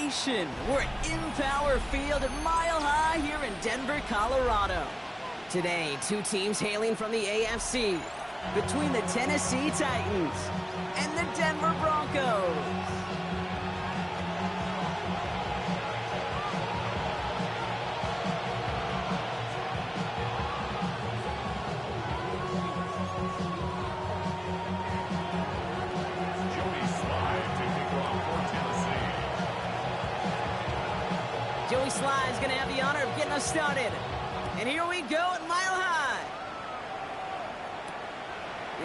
Nation. We're at Empower Field at Mile High here in Denver, Colorado. Today, two teams hailing from the AFC, between the Tennessee Titans and the Denver Broncos. Joey Sly is going to have the honor of getting us started. And here we go at Mile High.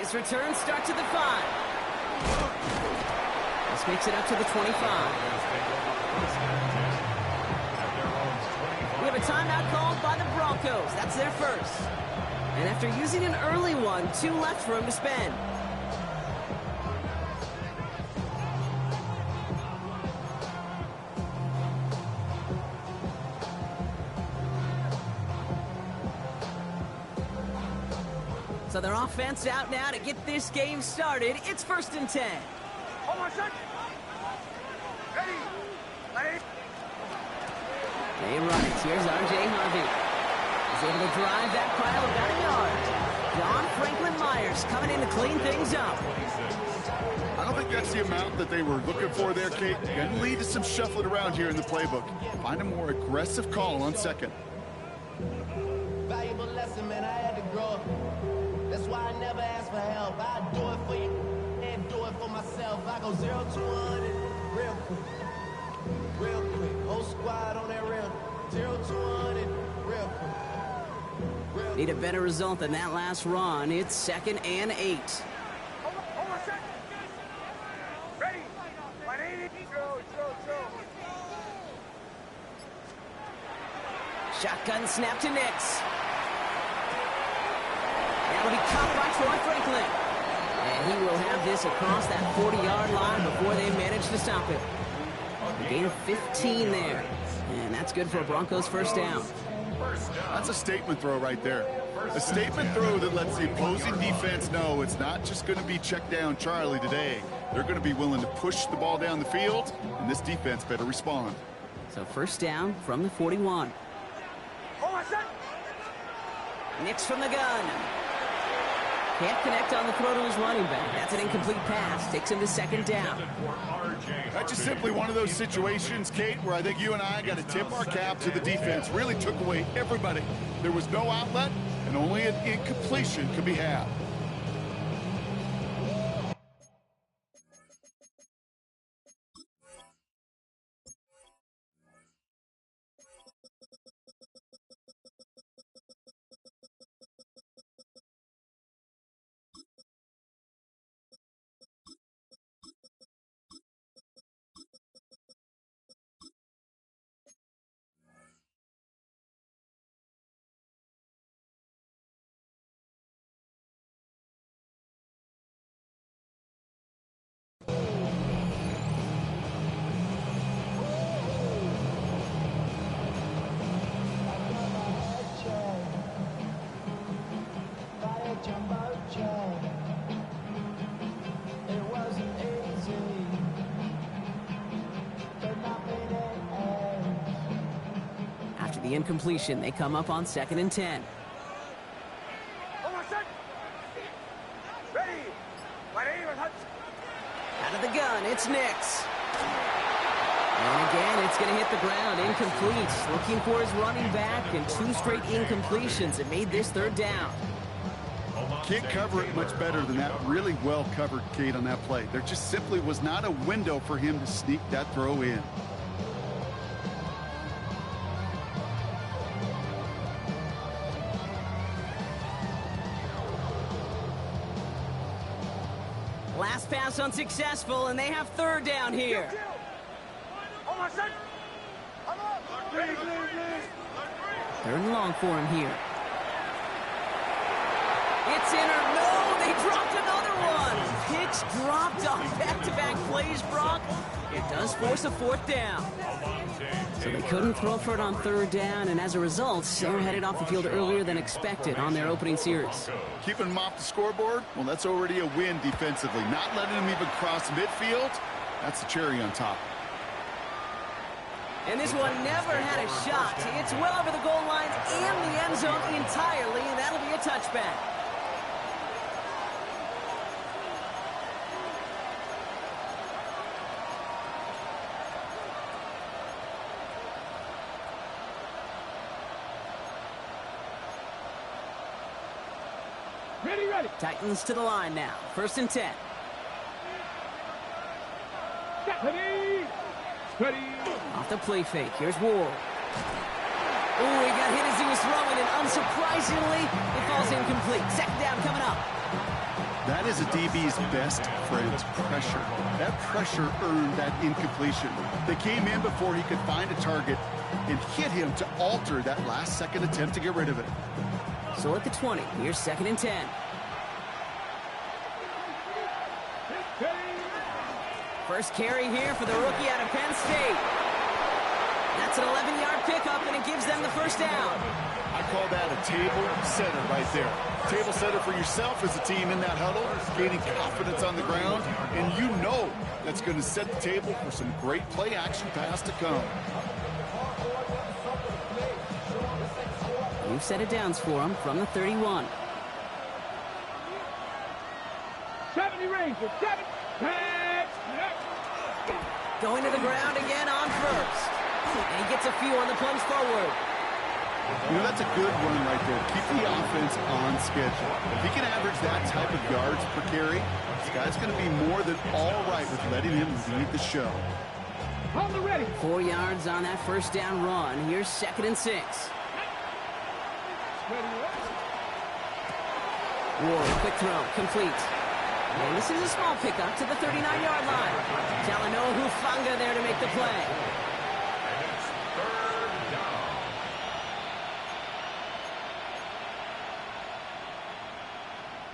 This return starts at the 5. This makes it up to the 25. We have a timeout called by the Broncos. That's their first. And after using an early one, 2 left for him to spend. So their offense out now to get this game started. It's 1st and 10. Hold on a second. Ready. They run it. Here's R.J. Harvey. He's able to drive that pile about a yard. John Franklin Myers coming in to clean things up. I don't think that's the amount that they were looking for there, Kate. Going to lead to some shuffling around here in the playbook. Find a more aggressive call on 2nd. Valuable lesson, man. I had to grow up. That's why I never ask for help. I do it for you and do it for myself. I go 0 to 100 real quick. Real quick. Whole squad on that real. 0 to 100 real quick. Need a better result than that last run. It's 2nd and 8. Hold on a second. Ready. My name is Joe. Shotgun snap to Nix. That'll be caught by Troy Franklin. And he will have this across that 40-yard line before they manage to stop it. A gain of 15 there. And that's good for a Broncos first down. That's a statement throw right there. A statement throw that lets the opposing defense know it's not just going to be check down Charlie today. They're going to be willing to push the ball down the field, and this defense better respond. So first down from the 41. Hold on a second. Nix from the gun. Can't connect on the throw to his running back. That's an incomplete pass. Takes him to 2nd down. That's just simply one of those situations, Kate, where I think you and I got to tip our cap to the defense. Really took away everybody. There was no outlet, and only an incompletion could be had. After the incompletion, they come up on 2nd and 10. Hold on a second. Ready. My name is Hudson. Out of the gun, it's Nix. And again, it's going to hit the ground, incomplete. Looking for his running back, and 2 straight incompletions. It made this 3rd down. Can't cover it much better than that. Really well covered, Kate, on that play. There just simply was not a window for him to sneak that throw in. Last pass unsuccessful, and they have 3rd down here. Hold on a second. Come on. Please. 3rd and long for him here. It's in or no, they dropped another one. Picks dropped on back-to-back plays, Brock. It does force a 4th down. So they couldn't throw for it on 3rd down, and as a result, they're headed off the field earlier than expected on their opening series. Keeping them off the scoreboard, well, that's already a win defensively. Not letting them even cross midfield, that's the cherry on top. And this one never had a shot. It's well over the goal line and the end zone entirely, and that'll be a touchback. Ready. Titans to the line now. 1st and 10. Ready. Off the play fake. Here's Ward. Oh, he got hit as he was throwing, and unsurprisingly, it falls incomplete. 2nd down coming up. That is a DB's best friend, pressure. That pressure earned that incompletion. They came in before he could find a target and hit him to alter that last-second attempt to get rid of it. So at the 20, here's 2nd and 10. First carry here for the rookie out of Penn State. That's an 11-yard pickup, and it gives them the 1st down. I call that a table setter right there. Table setter for yourself as a team in that huddle, gaining confidence on the ground, and you know that's going to set the table for some great play-action pass to come. You've set it downs for him from the 31. 70 Rangers, 7. Going to the ground again on 1st. And he gets a few on the plunge forward. You know, that's a good run right there. Keep the offense on schedule. If he can average that type of yards per carry, this guy's going to be more than all right with letting him lead the show. On the ready. 4 yards on that 1st down run. Here's 2nd and 6. Ward, quick throw, complete. And this is a small pickup to the 39-yard line. Talanoa Hufanga there to make the play.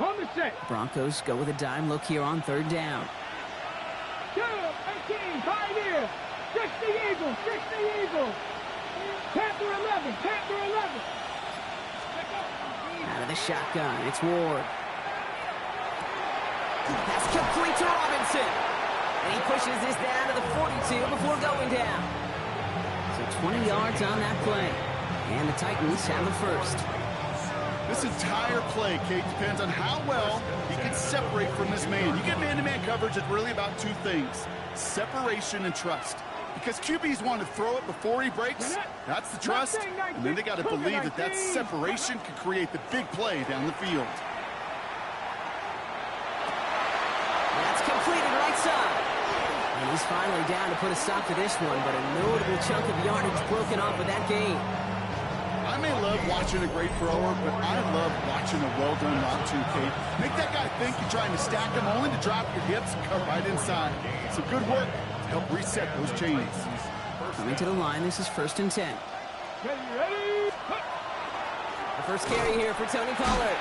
On the set. Broncos go with a dime look here on 3rd down. 18, Pioneer. 60 Eagles. Panther 11. Out of the shotgun, it's Ward. Pass complete to Robinson. And he pushes this down to the 42 before going down. So 20 yards on that play. And the Titans have the 1st. This entire play, Kate, depends on how well he can separate from this man. You get man-to-man coverage, it's really about 2 things: separation and trust. Because QBs want to throw it before he breaks. That's the trust. And then they got to believe that that separation can create the big play down the field. That's completed right side. And he's finally down to put a stop to this one, but a notable chunk of yardage broken off of that game. I may love watching a great thrower, but I love watching a well-done route too, Kate. Make that guy think you're trying to stack him only to drop your hips and cut right inside. So good work to help reset those chains. Coming to the line, this is 1st and 10. Ready. The first carry here for Tony Pollard.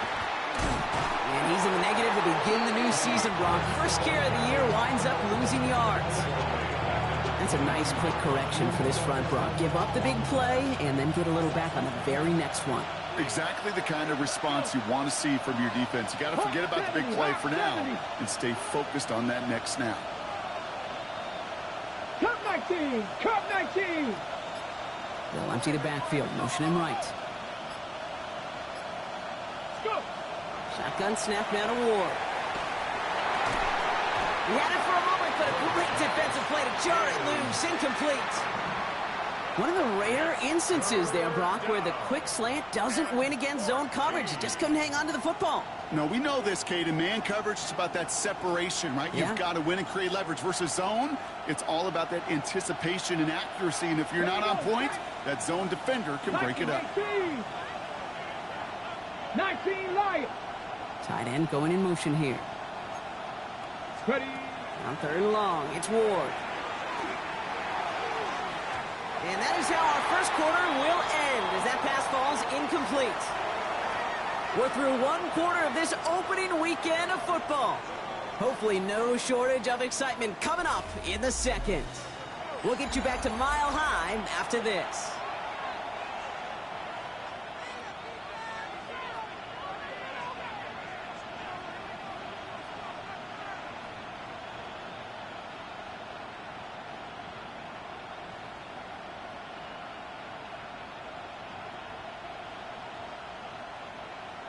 And he's in the negative to begin the new season, Brock. First carry of the year winds up losing yards. That's a nice quick correction for this front, Brock. Give up the big play and then get a little back on the very next one. Exactly the kind of response you want to see from your defense. You got to forget about the big play for now and stay focused on that next snap. Cup 19. They'll empty the backfield, motion him right. Go. Shotgun snap now to Ward. He had it for a moment, but a great defensive play to jar it loose, incomplete. One of the rare instances there, Brock, where the quick slant doesn't win against zone coverage. He just couldn't hang on to the football. No, we know this, Kate. In man coverage, it's about that separation, right? Yeah. You've got to win and create leverage versus zone. It's all about that anticipation and accuracy, and if you're not on point, that zone defender can break it up. 19 Lions. Tight end going in motion here. Ready. On 3rd and long, it's Ward. And that is how our first quarter will end as that pass falls incomplete. We're through 1 quarter of this opening weekend of football. Hopefully no shortage of excitement coming up in the 2nd. We'll get you back to Mile High after this.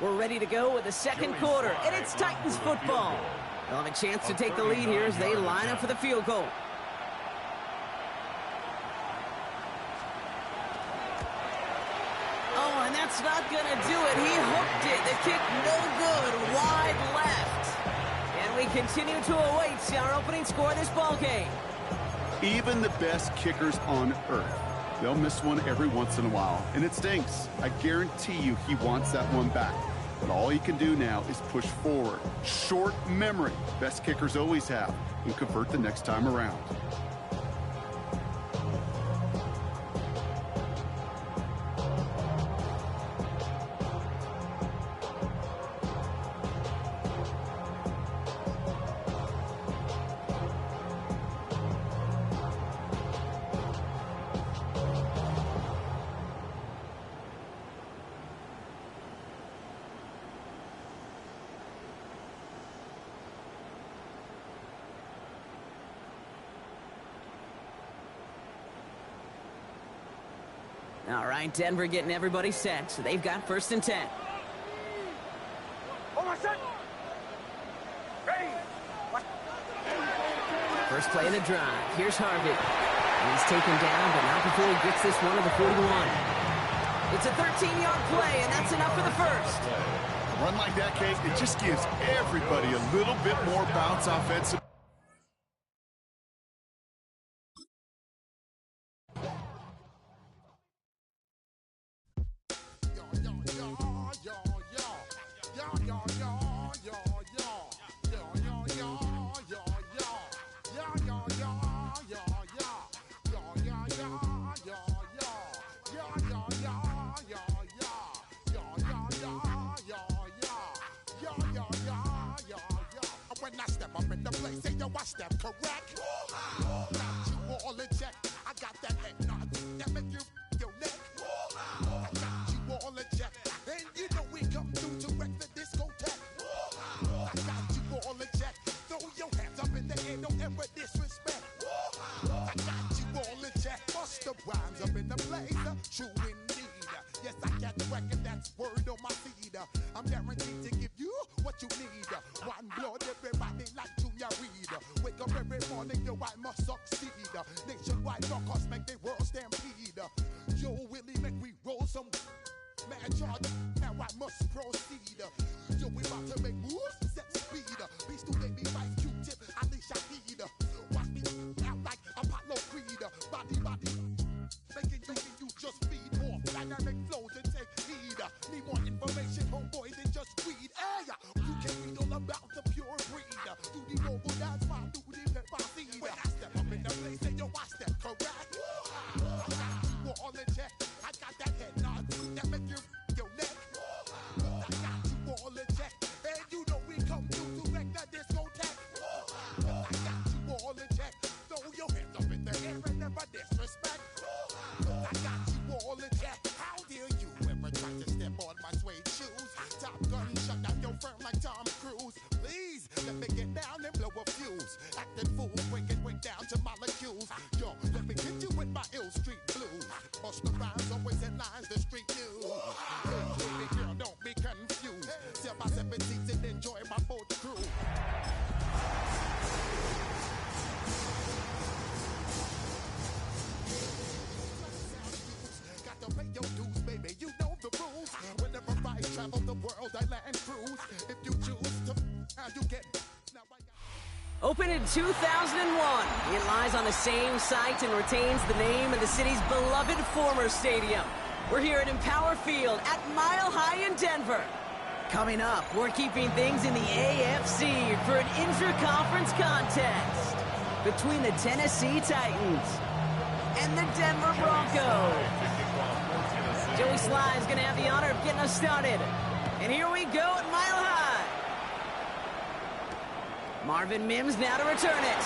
We're ready to go with the second quarter, and it's Titans football. They'll have a chance to take the lead here as they line up for the field goal. Oh, and that's not going to do it. He hooked it. The kick no good, wide left. And we continue to await our opening score of this ball game. Even the best kickers on earth, they'll miss one every once in a while, and it stinks. I guarantee you he wants that one back. But all he can do now is push forward. Short memory, best kickers always have, and convert the next time around. All right, Denver getting everybody set, so they've got 1st and 10. Hold on, set. Ready. First play of the drive. Here's Harvey. And he's taken down, but not before he gets this one to the 41. It's a 13-yard play, and that's enough for the first. A run like that, Kate, it just gives everybody a little bit more bounce offensive. When I step up in the place, say yo, I step correct. Got you all in check. I got that head nod that make you your neck. I got you all in check, and you know we come through to wreck the discotheque. I got you all in check. Throw your hands up in the air, don't ever disrespect. I got you all in check. Bust the rhymes up in the place, true indeed. Yes, I got the record, that's word on my feed. I'm guaranteed to give you what you need. One blood, everybody like Junior Reed. Wake up every morning, yo, I must succeed. Nationwide Broncos make the world stampede. Yo, Willie, make we roll some mad charge. Now I must proceed. Yo, we about to make moves, set speed. Beast to baby, Vice Q-tip, Ali Shaheed. Watch me out like Apollo Creed. Body, making you just feed off dynamic flows and take heed. Need more information, homeboy, than just read. Hey, you can read all about the pure breed. Do the noble dance, my do the pepper seed. When I step up in the place, say yo, I step correct. I got you all in check. I got that head nod that make you your neck. I got you all in check, and you know we come through to wreck the discotheque. I got you all in check. Throw your hands up in the air and never disrespect. I got you all in check. How dare you ever try to step on my suede shoes? Top Gun shut down your firm like Tom Cruise. Please let me get down and blow a fuse. Acting fool, breaking way down to molecules. Yo, let me hit you with my ill street blues. Bust the rhymes, always in lines, the street news. Hey, baby girl, don't be confused. Sell my 17s and enjoy my boat crew. Got to pay your dues, baby, you know the rules. Whenever I travel the world, I land cruise. If you choose to, how you get. Now I got. Opened in 2001, it lies on the same site and retains the name of the city's beloved former stadium. We're here at Empower Field at Mile High in Denver. Coming up, we're keeping things in the AFC for an intra-conference contest between the Tennessee Titans and the Denver Broncos. Joey Sly's going to have the honor of getting us started. And here we go at Mile High. Marvin Mims now to return it.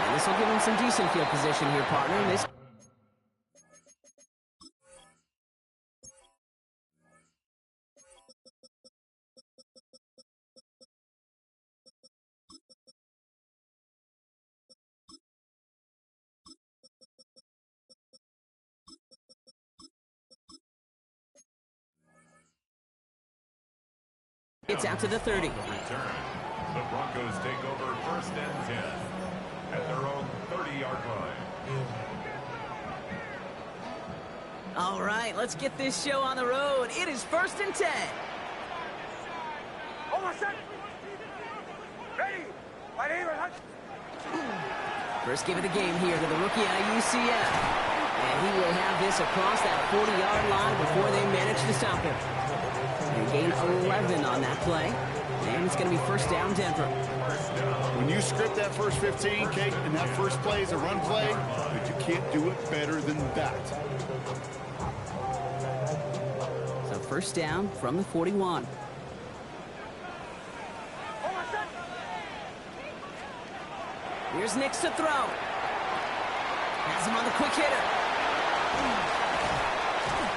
And this will give him some decent field position here, partner. This It's out to the 30. Return. The Broncos take over 1st and 10 at their own 30-yard line. All right, let's get this show on the road. It is 1st and 10. Hold on, set. Ready. Wide receiver. First give of the game here to the rookie out of UCF. And he will have this across that 40-yard line before they manage to stop him. They gain 11 on that play. And it's going to be 1st down Denver. When you script that first 15, Kate, and that first play is a run play, but you can't do it better than that. So 1st down from the 41. Here's Nix to throw. Has him on the quick hitter.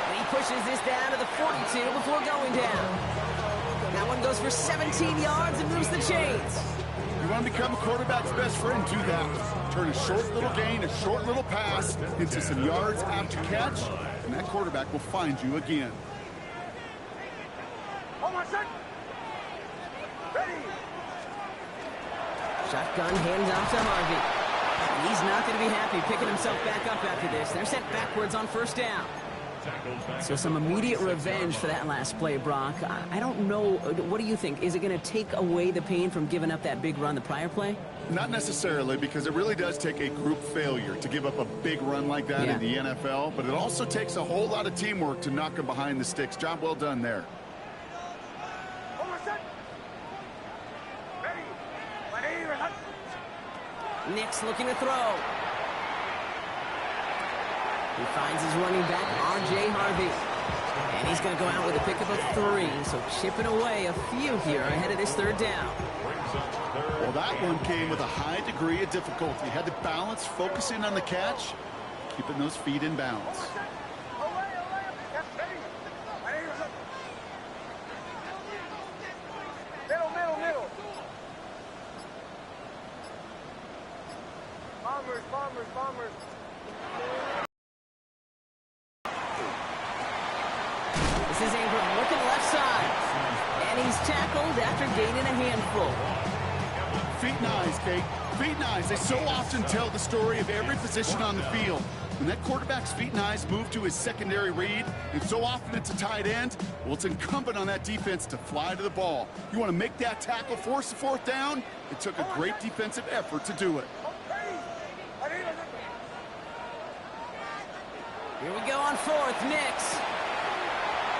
And he pushes this down to the 42 before going down. That one goes for 17 yards and moves the chains. You want to become a quarterback's best friend, do that. Turn a short little gain, a short little pass into some yards after catch, and that quarterback will find you again. Hold on, set. Ready. Shotgun hands off to Harvey. And he's not going to be happy picking himself back up after this. They're sent backwards on 1st down. So some immediate revenge for that last play, Brock. I don't know. What do you think? Is it going to take away the pain from giving up that big run the prior play? Not necessarily, because it really does take a group failure to give up a big run like that in the NFL, but it also takes a whole lot of teamwork to knock him behind the sticks. Job well done there. Hold on, set. Ready. Wide receiver. Nix looking to throw. He finds his running back, R.J. Harvey. And he's going to go out with a pickup of 3. So chipping away a few here ahead of this 3rd down. Well, that one came with a high degree of difficulty. Had to balance, focusing on the catch, keeping those feet in bounds. Middle. Bombers. This is Ingram looking left side. And he's tackled after gaining a handful. Feet and eyes, Kate. Feet and eyes. They so often tell the story of every position on the field. When that quarterback's feet and eyes move to his secondary read, and so often it's a tight end, well, it's incumbent on that defense to fly to the ball. You want to make that tackle, force the 4th down? It took a great defensive effort to do it. Here we go on 4th. Nix.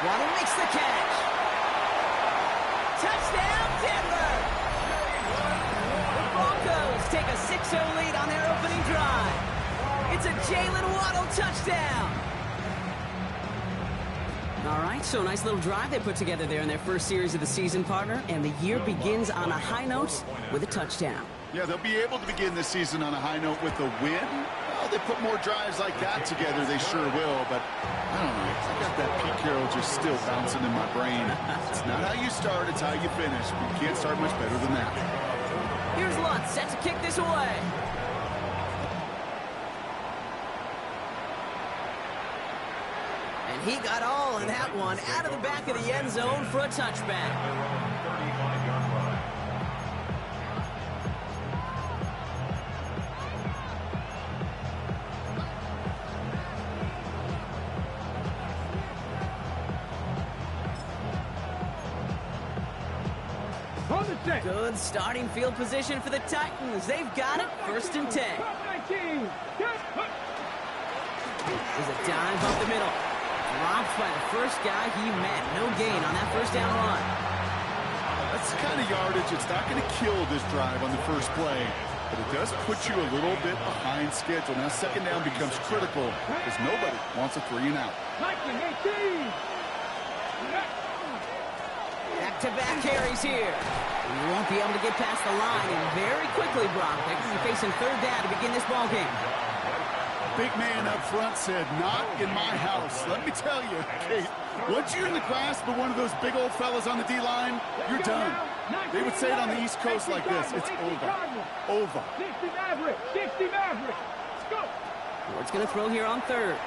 Waddle makes the catch. Touchdown, Denver! The Broncos take a 6-0 lead on their opening drive. It's a Jalen Waddle touchdown. All right, so a nice little drive they put together there in their first series of the season, partner, and the year begins on a high note with a touchdown. Yeah, they'll be able to begin this season on a high note with a win. Well, they put more drives like that together, they sure will, but I don't know. I got that Pete Carroll just still bouncing in my brain. It's not how you start, it's how you finish. But you can't start much better than that. Here's Lutz set to kick this away. And he got all of that one out of the back of the end zone for a touchback. Good starting field position for the Titans. They've got it. 1st and 10. There's a dive up the middle. Dropped by the first guy he met. No gain on that 1st down run. That's the kind of yardage that's not going to kill this drive on the first play, but it does put you a little bit behind schedule. Now 2nd down becomes critical because nobody wants a 3 and out. Back-to-back carries here. He won't be able to get past the line, and very quickly, Brock, they're going to be facing 3rd down to begin this ball game. Big man up front said, "Not in my house." Let me tell you, Kate, once you're in the grasp of one of those big old fellas on the D-line, you're done. They would say it on the East Coast like this: it's over. Over. 60 Maverick. Let's go. Ward's going to throw here on 3rd.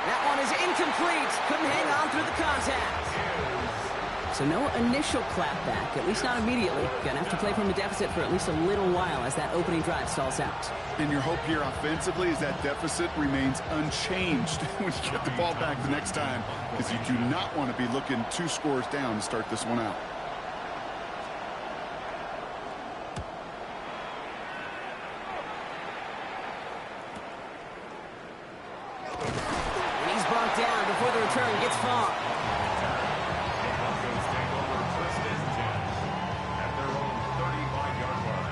That one is incomplete. Couldn't hang on through the contact. So no initial clapback, at least not immediately. Gonna have to play from a deficit for at least a little while as that opening drive stalls out. And your hope here offensively is that deficit remains unchanged when you get the ball back the next time, because you do not want to be looking 2 scores down to start this one out. And he's brought down before the return gets far. Broncos take over first and 10 at their own 35-yard line.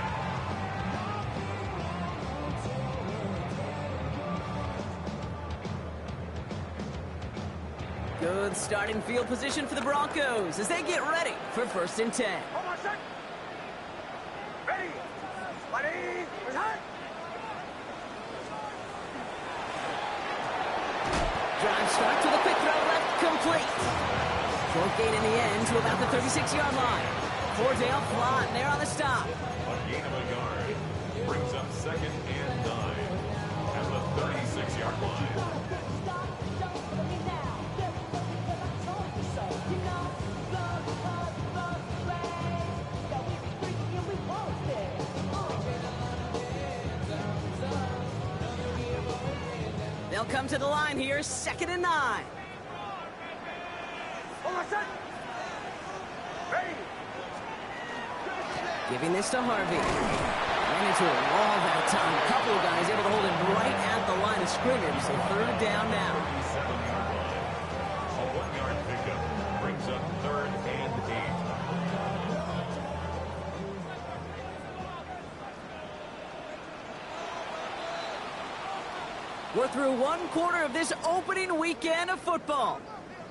Good starting field position for the Broncos as they get ready for first and 10. Hold on, set. Ready. Ready. Return. Drive starts with a quick throw left, complete. Short gain in the end to about the 36-yard line. Cordell flying there on the stop. A gain of a yard brings up second and 9 at the 36-yard line. They'll come to the line here, second and 9. Hold on, set. Ready. Giving this to Harvey. Ran into a wall that time. A couple of guys able to hold it right at the line of scrimmage, so third down now. 7-yard line. A 1-yard pickup brings up third and 8. We're through one quarter of this opening weekend of football.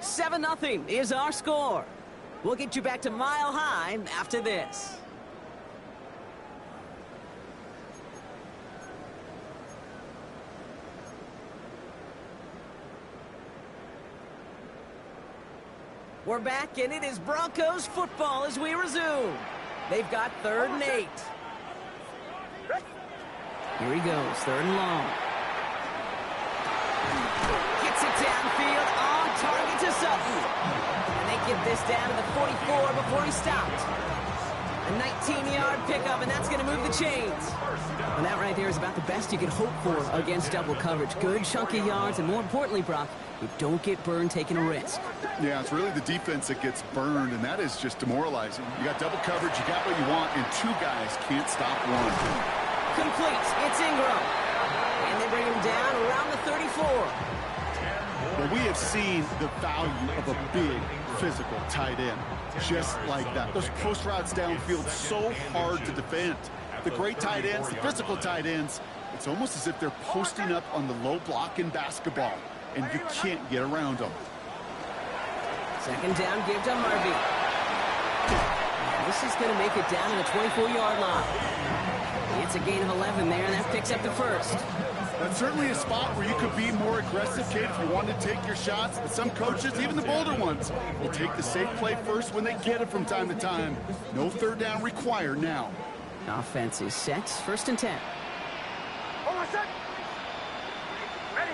7-0 is our score. We'll get you back to Mile High after this. We're back, and it is Broncos football as we resume. They've got third and 8. Here he goes, third and long. Gets it downfield, on target to Sutton. And they get this down to the 44 before he stopped. A 19-yard pickup, and that's going to move the chains. And that right there is about the best you could hope for against double coverage. Good chunky yards, and more importantly, Brock, you don't get burned taking a risk. Yeah, it's really the defense that gets burned, and that is just demoralizing. You got double coverage, you got what you want, and 2 guys can't stop one. Complete. It's Ingram. And they bring him down around the 34. Well, we have seen the value of a big physical tight end. Just like that. Those post routes downfield, so hard to defend. The great tight ends, the physical tight ends, it's almost as if they're posting up on the low block in basketball, and you can't get around them. Second down, give to Harvey. And this is going to make it down to the 24-yard line. It's a gain of 11 there, and that picks up the first. That's certainly a spot where you could be more aggressive, Kate, if you wanted to take your shots. But some coaches, even the bolder ones, will take the safe play first when they get it from time to time. No third down required now. Offense is set. First and 10. Hold on, set. Ready.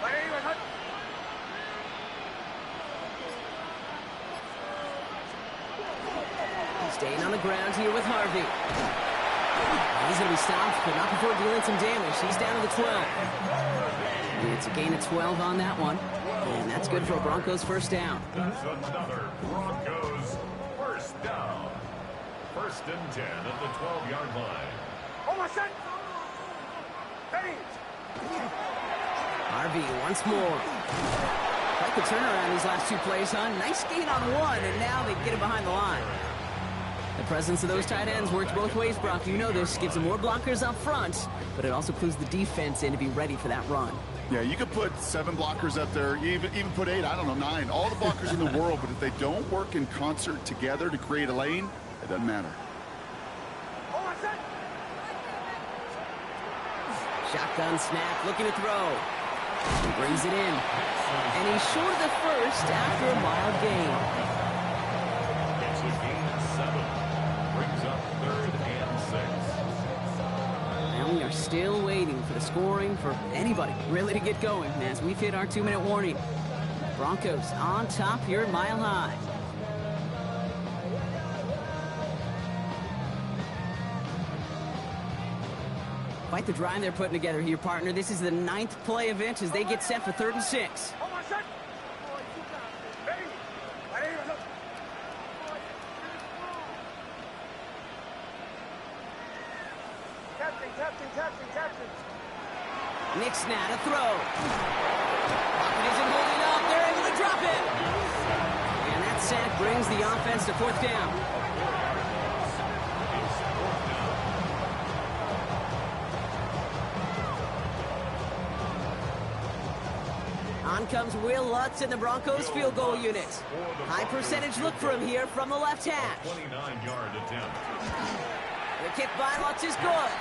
Ready, return. Staying on the ground here with Harvey. He's going to be stopped, but not before dealing some damage. He's down to the 12. And it's a gain of 12 on that one. And that's good for a Broncos first down. That's another Broncos first down. First and 10 at the 12-yard line. Hold on, set. Ready. Harvey once more. Quite the turnaround these last 2 plays, huh? Nice gain on 1, and now they get him behind the line. The presence of those tight ends works both ways, Brock. You know this. Gives them more blockers up front, but it also clues the defense in to be ready for that run. Yeah, you could put 7 blockers up there, even put 8, I don't know, 9. All the blockers in the world, but if they don't work in concert together to create a lane, it doesn't matter. Hold on, set. Shotgun snap, looking to throw. He brings it in. And he's short of the first after a mild gain. It's a gain of 7. Brings up third and 6. And we are still waiting for the scoring for anybody really to get going as we've hit our 2-minute warning. Broncos on top here at Mile High. Quite the drive they're putting together here, partner. This is the 9th play of it as they get set for 3rd and 6. Ready? Ready? Captain. Nick's now to throw. Pocket isn't holding up. They're able to drop it. And that sack brings the offense to 4th down. On comes Will Lutz in the Broncos field goal unit. High percentage look for him here from the left hash. 29-yard attempt. The kick by Lutz is good.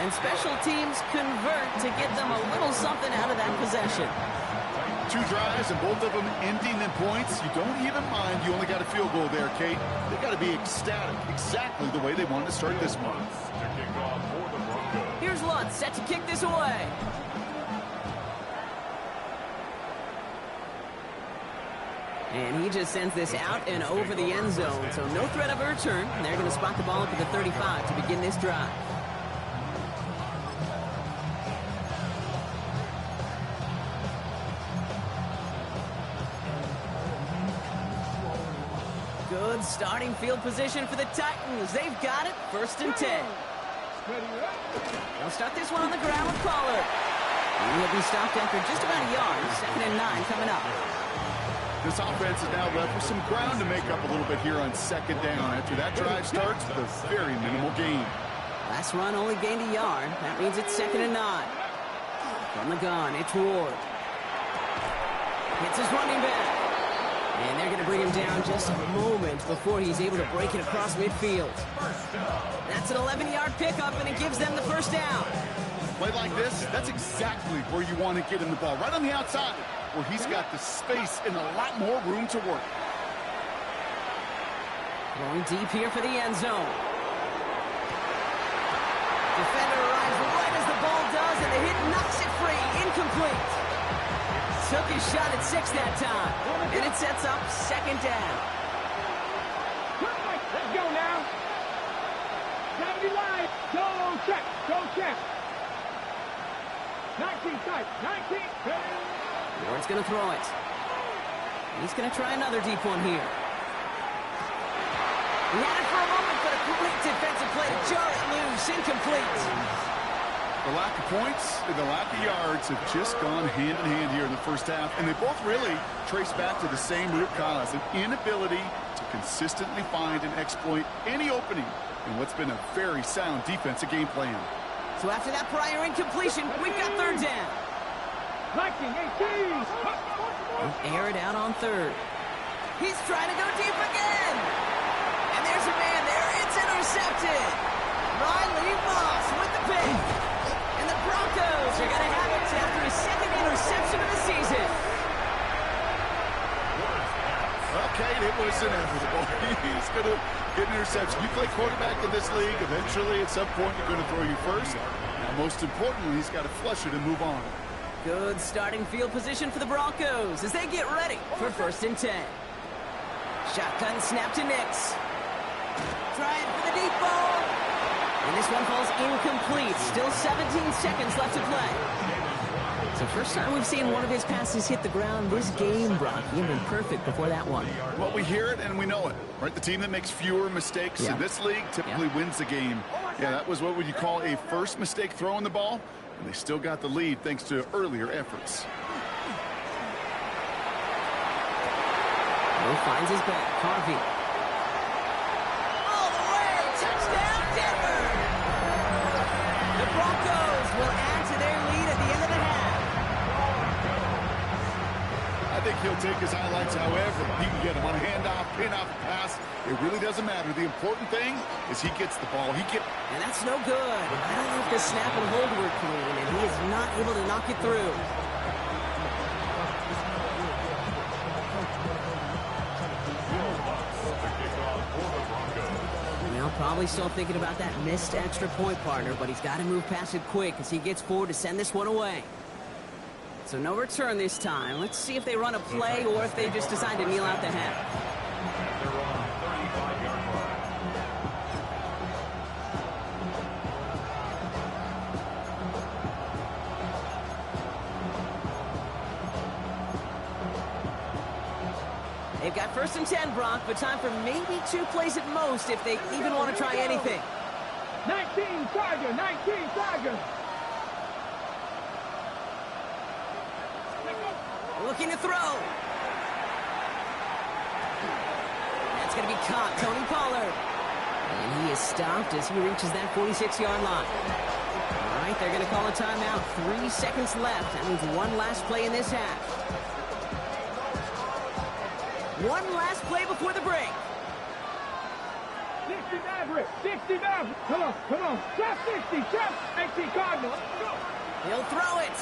And special teams convert to get them a little something out of that possession. 2 drives and both of them ending in points. You don't even mind you only got a field goal there, Kate. They got to be ecstatic, exactly the way they wanted to start this one. To kick off for the Broncos. Here's Lutz set to kick this away. And he just sends this out and over the end zone. So no threat of a return. And they're going to spot the ball up at the 35 to begin this drive. Good starting field position for the Titans. They've got it. 1st and 10. They'll start this one on the ground with Pollard. He'll be stopped after just about a yard. 2nd and 9 coming up. This offense is now left with some ground to make up a little bit here on 2nd down after that drive starts with a very minimal gain. Last run only gained a yard. That means it's 2nd and 9. From the gun, it's Ward. Hits his running back. And they're going to bring him down just a moment before he's able to break it across midfield. That's an 11-yard pickup, and it gives them the 1st down. Play like this, that's exactly where you want to get him the ball, right on the outside, where he's got the space and a lot more room to work. Going deep here for the end zone. Defender arrives right as the ball does, and the hit knocks it free. Incomplete. Took his shot at 6 that time, and it sets up 2nd down. Let's go now. 70 wide. Go check. 19 tight. 19. Ward's going to throw it. He's going to try another deep one here. He had it for a moment, but a great defensive play to jar it loose. Incomplete. The lack of points and the lack of yards have just gone hand in hand here in the 1st half, and they both really trace back to the same root cause, an inability to consistently find and exploit any opening in what's been a very sound defensive game plan. So after that prior incompletion, we've got 3rd down. 19, 18. He'll air it out on 3rd. He's trying to go deep again. And there's a man there. It's intercepted. Riley Moss with the pick. And the Broncos are going to have it after his 2nd interception of the season. Okay, it was inevitable. He's going to get an interception. You play quarterback in this league, eventually at some point you're going to throw you first. Now, most importantly, he's got to flush it and move on. Good starting field position for the Broncos as they get ready for 1st and 10. Shotgun snap to Nix. Trying for the deep ball. And this one falls incomplete. Still 17 seconds left to play. It's the first time we've seen one of his passes hit the ground this game, Brock. He'd been perfect before that one. Well, we hear it and we know it, right? The team that makes fewer mistakes in this league typically wins the game. Yeah, that was what would you call a first mistake throwing the ball, and they still got the lead thanks to earlier efforts. Mo finds his back. Harvey. All the way. Touchdown, Denver. The Broncos will add to their lead at the end of the half. I think he'll take his highlights however he can get them on a handoff, pin-off, pass. It really doesn't matter. The important thing is he gets the ball. And that's no good. I don't know if the snap and hold were clean, and he is not able to knock it through. Well, probably still thinking about that missed extra point, partner, but he's got to move past it quick as he gets forward to send this one away. So no return this time. Let's see if they run a play or if they just decide to kneel out the half. They've got 1st and 10, Brock, but time for maybe 2 plays at most if they even want to try anything. 19 Charger, 19 Charger. Looking to throw. That's going to be caught, Tony Pollard. And he is stopped as he reaches that 46-yard line. All right, they're going to call a timeout. 3 seconds left. That means one last play in this half. One last play before the break. 60 Maverick, 60 Maverick. Come on. Trap 60, trap 19 Cardinal. He'll throw it.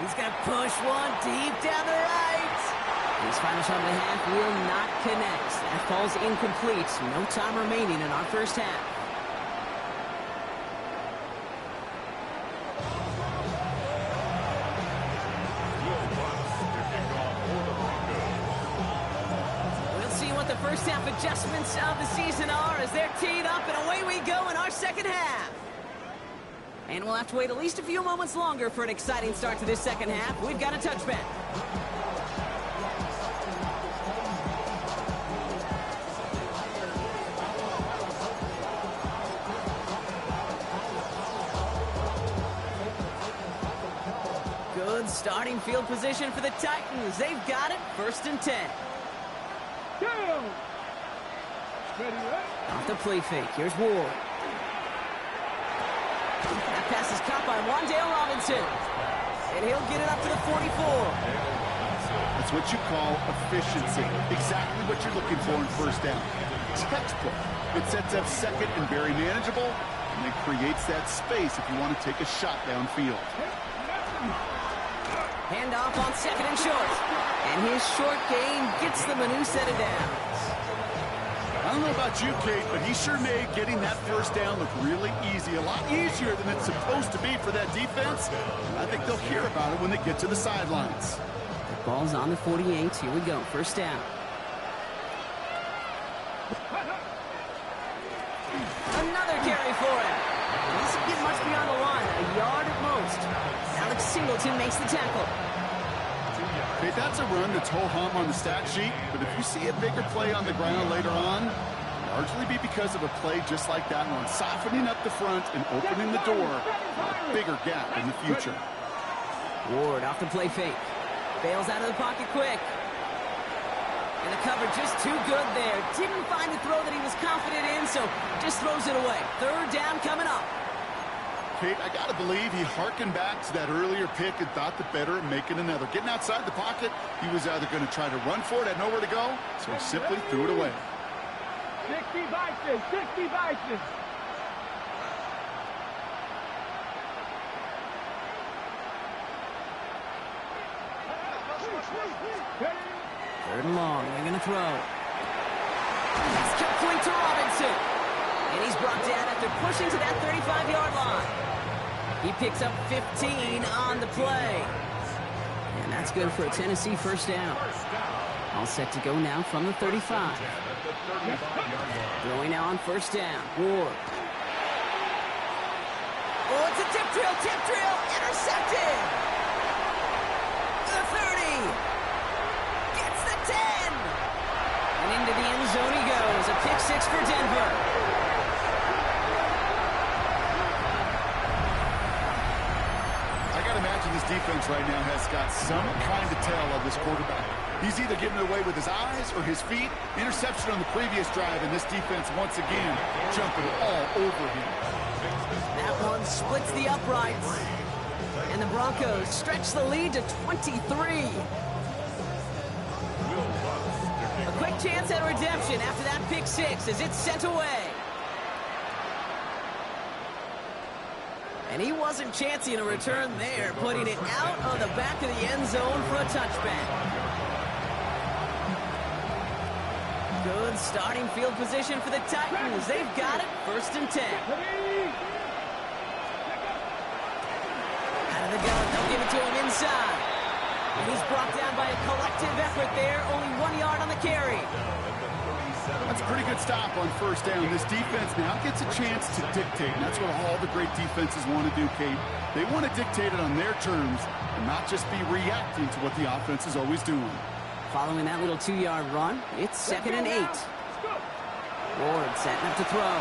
He's going to push one deep down the right. His final shot of the half will not connect. That falls incomplete. No time remaining in our first half. We'll see what the first half adjustments of the season are as they're teed up, and away we go in our second half. And we'll have to wait at least a few moments longer for an exciting start to this second half. We've got a touchback. Good starting field position for the Titans. They've got it. 1st and 10. Go. Ready, right? Off the play fake. Here's Ward. That pass is caught by Wandale Robinson. And he'll get it up to the 44. That's what you call efficiency. Exactly what you're looking for in 1st down. Textbook. It sets up 2nd and very manageable, and it creates that space if you want to take a shot downfield. Handoff on 2nd and short. And his short game gets them a new set of downs. I don't know about you, Kate, but he sure made getting that 1st down look really easy. A lot easier than it's supposed to be for that defense. I think they'll hear about it when they get to the sidelines. The ball's on the 48. Here we go. 1st down. Another carry for him. He doesn't get much beyond the line. A yard at most. Alex Singleton makes the tackle. Okay, that's a run that's ho-hum on the stat sheet, but if you see a bigger play on the ground later on, largely be because of a play just like that one, softening up the front and opening the door for a bigger gap in the future. Ward off the play fake. Bails out of the pocket quick. And the cover just too good there. Didn't find the throw that he was confident in, so just throws it away. 3rd down coming up. Kate, I got to believe he hearkened back to that earlier pick and thought the better of making another. Getting outside the pocket, he was either going to try to run for it, had nowhere to go, so he simply threw it away. 60 Bison, 60 Bison. Third and long. They're going to throw. He's kept point to Robinson. And he's brought down after pushing to that 35-yard line. He picks up 15 on the play. And that's good for a Tennessee 1st down. All set to go now from the 35. Throwing now on 1st down. Ward. Oh, it's a tip drill, intercepted. The 30. Gets the 10. And into the end zone he goes. A pick 6 for Denver. Imagine this defense right now has got some kind of tell of this quarterback. He's either giving it away with his eyes or his feet. Interception on the previous drive, and this defense once again jumping all over him. That one splits the uprights. And the Broncos stretch the lead to 23. A quick chance at redemption after that pick 6 as it's sent away. And he wasn't chancing a return there, putting it out on the back of the end zone for a touchback. Good starting field position for the Titans. They've got it. 1st and 10. Out of the gun. They'll give it to him inside. And he's brought down by a collective effort there. Only 1 yard on the carry. That's a pretty good stop on 1st down. This defense now gets a chance to dictate, and that's what all the great defenses want to do, Kate. They want to dictate it on their terms and not just be reacting to what the offense is always doing. Following that little 2-yard run, it's 2nd and 8. Ward setting up to throw.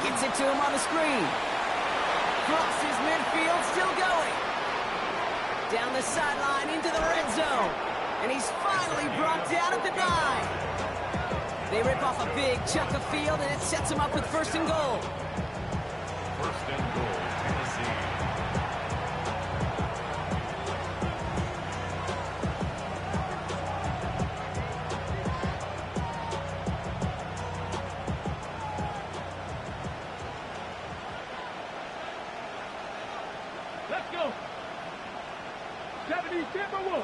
Gets it to him on the screen. Crosses midfield, still going. Down the sideline into the red zone. And he's finally brought down at the 9. They rip off a big chunk of field, and it sets him up with 1st and goal. 1st and goal, Tennessee. Let's go. 70-1.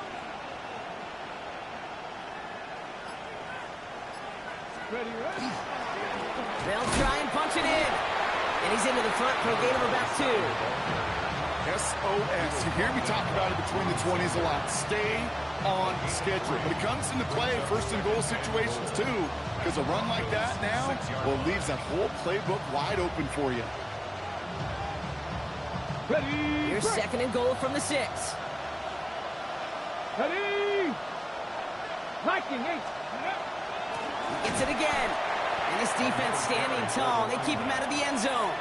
Ready, ready? They'll try and punch it in. And he's into the front for a gain of about 2. SOS. You hear me talk about it between the 20s a lot. Stay on schedule. But it comes into play 1st and goal situations too. Because a run like that now, well, leaves that whole playbook wide open for you. Ready. Here's 2nd and goal from the 6. Ready. Viking 8. Gets it again. And this defense standing tall. They keep him out of the end zone.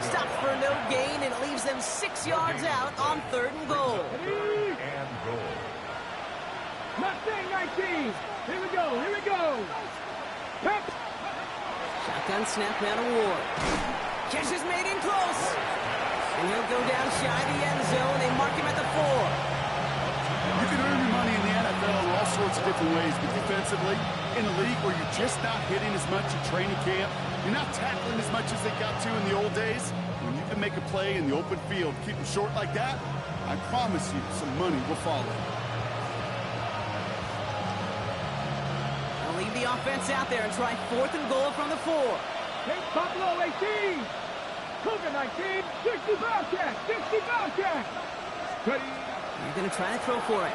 Stops for no gain, and it leaves them 6 yards out on 3rd and goal. And goal. Mustang 19. Here we go. Here we go. Pep. Shotgun snap now to Ward. Catch is made in close. And he'll go down shy of the end zone. They mark him at the 4. You can earn your money in the NFL in all sorts of different ways, but defensively, in a league where you're just not hitting as much at training camp, you're not tackling as much as they got to in the old days, when you can make a play in the open field, keep them short like that, I promise you some money will follow. They'll leave the offense out there and try 4th and goal from the 4. Take Buffalo 18. Cougar 19. 60 Bobcat. 60 Bobcat. Ready. You're going to try to throw for it.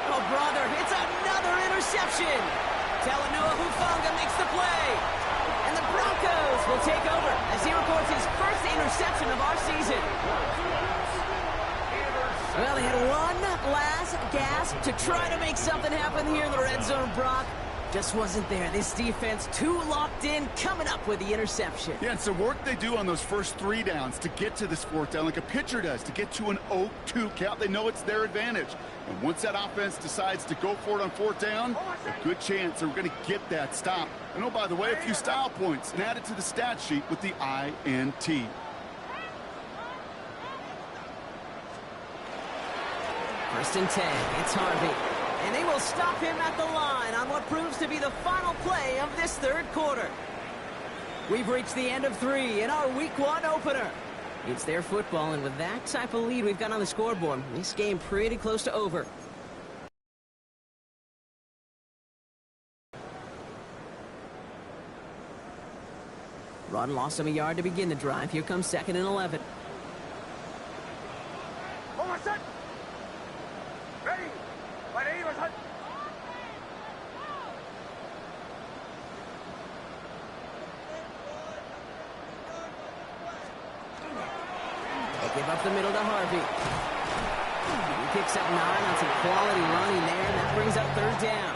Oh, brother, it's another interception. Talanoa Hufanga makes the play. And the Broncos will take over as he records his 1st interception of our season. Well, they had one last gasp to try to make something happen here in the red zone, Brock. Just wasn't there. This defense too locked in, coming up with the interception. Yeah, it's the work they do on those first 3 downs to get to this 4th down, like a pitcher does, to get to an 0-2 count. They know it's their advantage. And once that offense decides to go for it on 4th down, a good chance they're going to get that stop. And oh, by the way, a few style points and add it to the stat sheet with the INT. 1st and 10. It's Harvey. And they will stop him at the line on what proves to be the final play of this 3rd quarter. We've reached the end of 3 in our Week 1 opener. It's their football, and with that type of lead we've got on the scoreboard, this game pretty close to over. Run lost him a yard to begin the drive. Here comes 2nd and 11. Hold on, set. Ready. My name is Hunt. They give up the middle to Harvey. He picks up 9 on some quality running there, and that brings up 3rd down.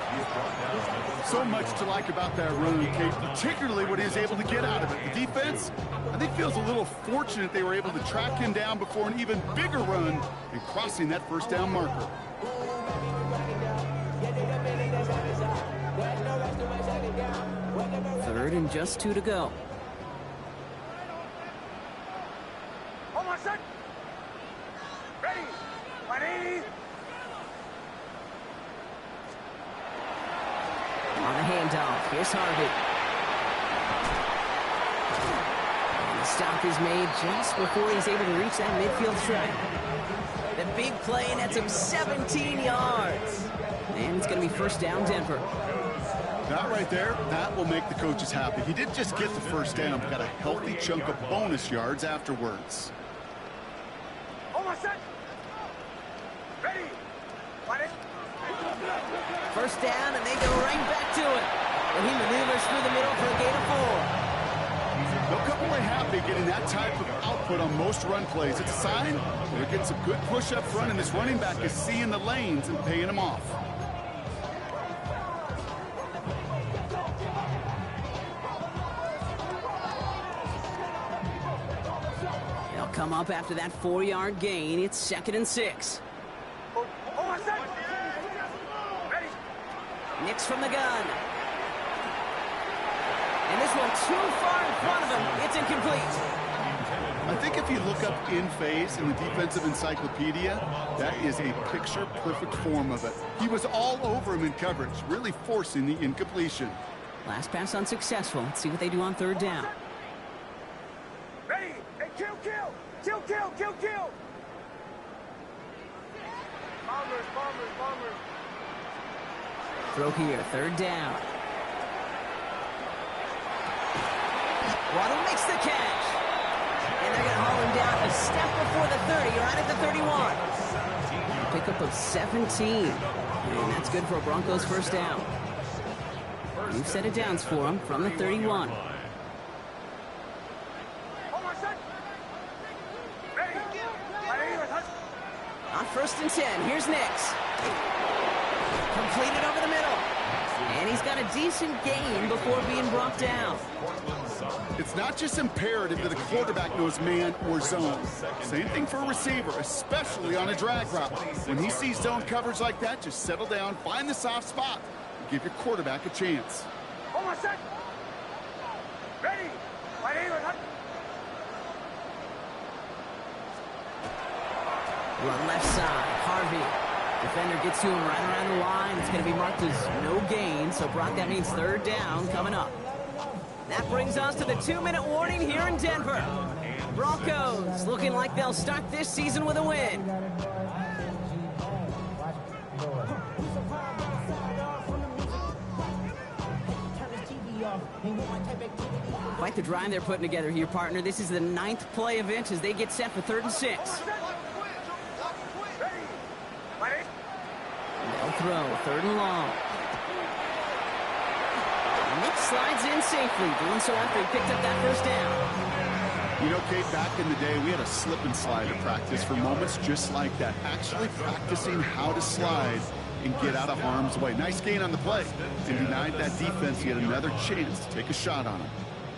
So much to like about that run, Kate, particularly what he was able to get out of it. The defense, I think, feels a little fortunate they were able to track him down before an even bigger run and crossing that 1st down marker. Third and just 2 to go. Hold on, set. Ready. My name. On the handoff, here's Harvey. And the stop is made just before he's able to reach that midfield stripe. The big play nets him 17 yards. And it's going to be 1st down, Denver. That right there, that will make the coaches happy. He didn't just get the 1st down, but got a healthy chunk of bonus yards afterwards. Hold on, set. Ready. My name. 1st down, and they go right back to it. And he maneuvers through the middle for a gain of 4. They'll come away happy getting that type of output on most run plays. It's a sign they're getting some good push up front, and this running back is seeing the lanes and paying them off. They'll come up after that 4-yard gain. It's 2nd and 6. Nix from the gun. And this one too far in front of him. It's incomplete. I think if you look up in phase in the defensive encyclopedia, that is a picture-perfect form of it. He was all over him in coverage, really forcing the incompletion. Last pass unsuccessful. Let's see what they do on 3rd down. Ready? Hey, kill, kill! Kill, kill, kill, kill! Bombers, bombers, bombers. Throw here, 3rd down. Waddle makes the catch. And they're going to haul him down a step before the 30, right at the 31. A pickup of 17. And that's good for a Broncos 1st down. New set of downs for him from the 31. On 1st and 10, here's Nix. Completed over the middle. And he's got a decent gain before being brought down. It's not just imperative that the quarterback knows man or zone. Same thing for a receiver, especially on a drag route. When he sees zone coverage like that, just settle down, find the soft spot, and give your quarterback a chance. Ready? Run left side, Harvey. Defender gets to him right around the line. It's going to be marked as no gain. So, Brock, that means 3rd down coming up. That brings us to the 2-minute warning here in Denver. Broncos looking like they'll start this season with a win. Quite the drive they're putting together here, partner. This is the 9th play of it as they get set for 3rd and 6. They'll throw, 3rd and long. Nick slides in safely, doing so after he picked up that 1st down. You know, Kate, back in the day, we had a slip and slide to practice for moments just like that. Actually practicing how to slide and get out of harm's way. Nice gain on the play. And denied that defense yet another chance to take a shot on him.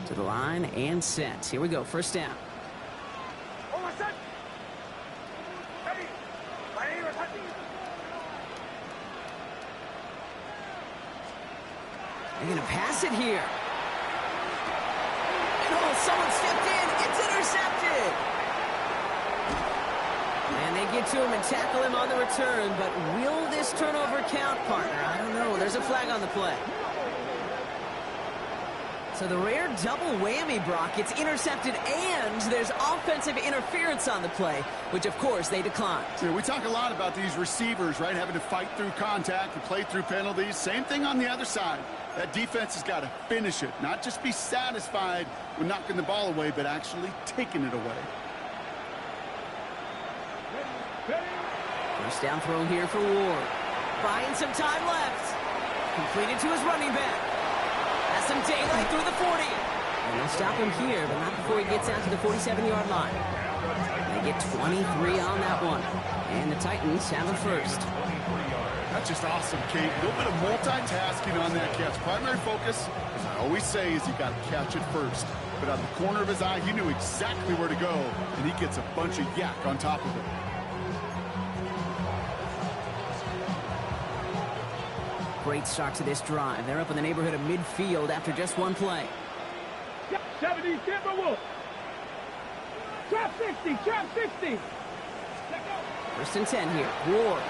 To the line and set. Here we go, 1st down. They're going to pass it here. And oh, someone stepped in. It's intercepted. And they get to him and tackle him on the return. But will this turnover count, partner? I don't know. There's a flag on the play. So the rare double whammy, Brock. It's intercepted and there's offensive interference on the play, which, of course, they declined. Yeah, we talk a lot about these receivers, right, having to fight through contact and play through penalties. Same thing on the other side. That defense has got to finish it, not just be satisfied with knocking the ball away, but actually taking it away. 1st down throw here for Ward. Buying some time left. Completed to his running back. Has some daylight through the 40. And they'll stop him here, but not before he gets out to the 47-yard line. They get 23 on that one. And the Titans have a 1st. That's just awesome, Kate. A little bit of multitasking on that catch. Primary focus, as I always say, is you got to catch it first. But out of the corner of his eye, he knew exactly where to go, and he gets a bunch of yak on top of it. Great start to this drive. They're up in the neighborhood of midfield after just one play. 70, Timberwolves. Trap 60, trap 60. 1st and 10 here. Ward.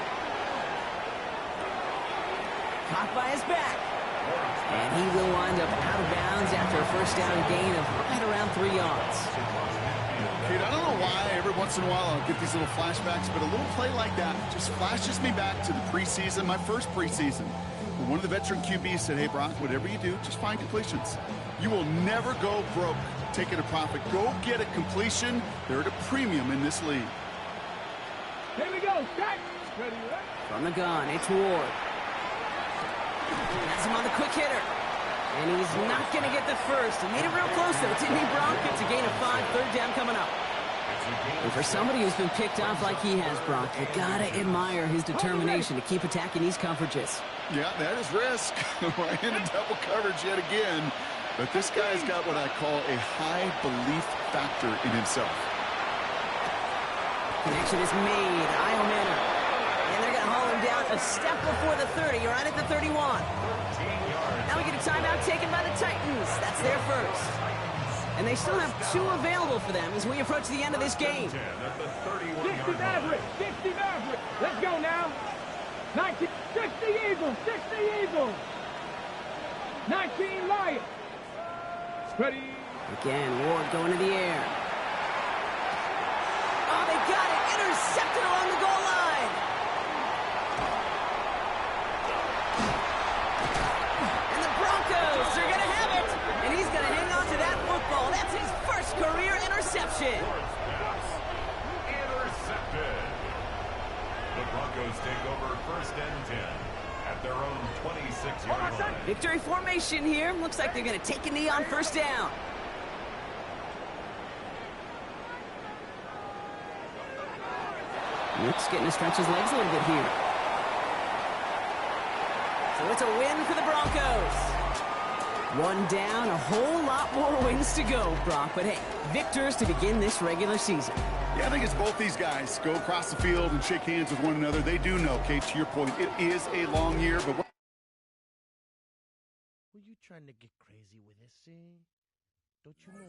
Caught by his back. And he will wind up out of bounds after a 1st down gain of right around 3 yards. Kate, I don't know why every once in a while I'll get these little flashbacks, but a little play like that just flashes me back to the preseason, my first preseason. When one of the veteran QBs said, hey, Brock, whatever you do, just find completions. You will never go broke taking a profit. Go get a completion. They're at a premium in this league. Here we go. Strike. Ready, right? From the gun, it's Ward. Has him on the quick hitter. And he's not going to get the first. He made it real close, though, didn't he, Brock? It's a gain of 5, third down coming up. And for somebody who's been picked off like he has, Brock, you got to admire his determination to keep attacking these coverages. Yeah, that is risk. Right into double coverage yet again. But this guy's got what I call a high belief factor in himself. Connection is made. Io Manor. And they're going to haul him down a step before the 30, right at the 31. Now we get a timeout taken by the Titans. That's their first. And they still have 2 available for them as we approach the end of this game. 60 Maverick, 60 Maverick. Let's go now. 19, 60 Eagles, 60 Eagles. 19 Lions. Ready. Again, Ward going to the air. Oh, they got it. Intercepted along the goal line. And the Broncos are going to have it. And he's going to hang on to that football. That's his first career interception. Intercepted. The Broncos take over first and 10 at their own 26-yard line. Victory formation here. Looks like they're going to take a knee on first down. Nick's getting to stretch his legs a little bit here. So it's a win for the Broncos. 1 down, a whole lot more wins to go, Brock. But hey, victors to begin this regular season. Yeah, I think it's both these guys go across the field and shake hands with one another. They do know, Kate, to your point, it is a long year, but... Were you trying to get crazy with this, eh? Don't you know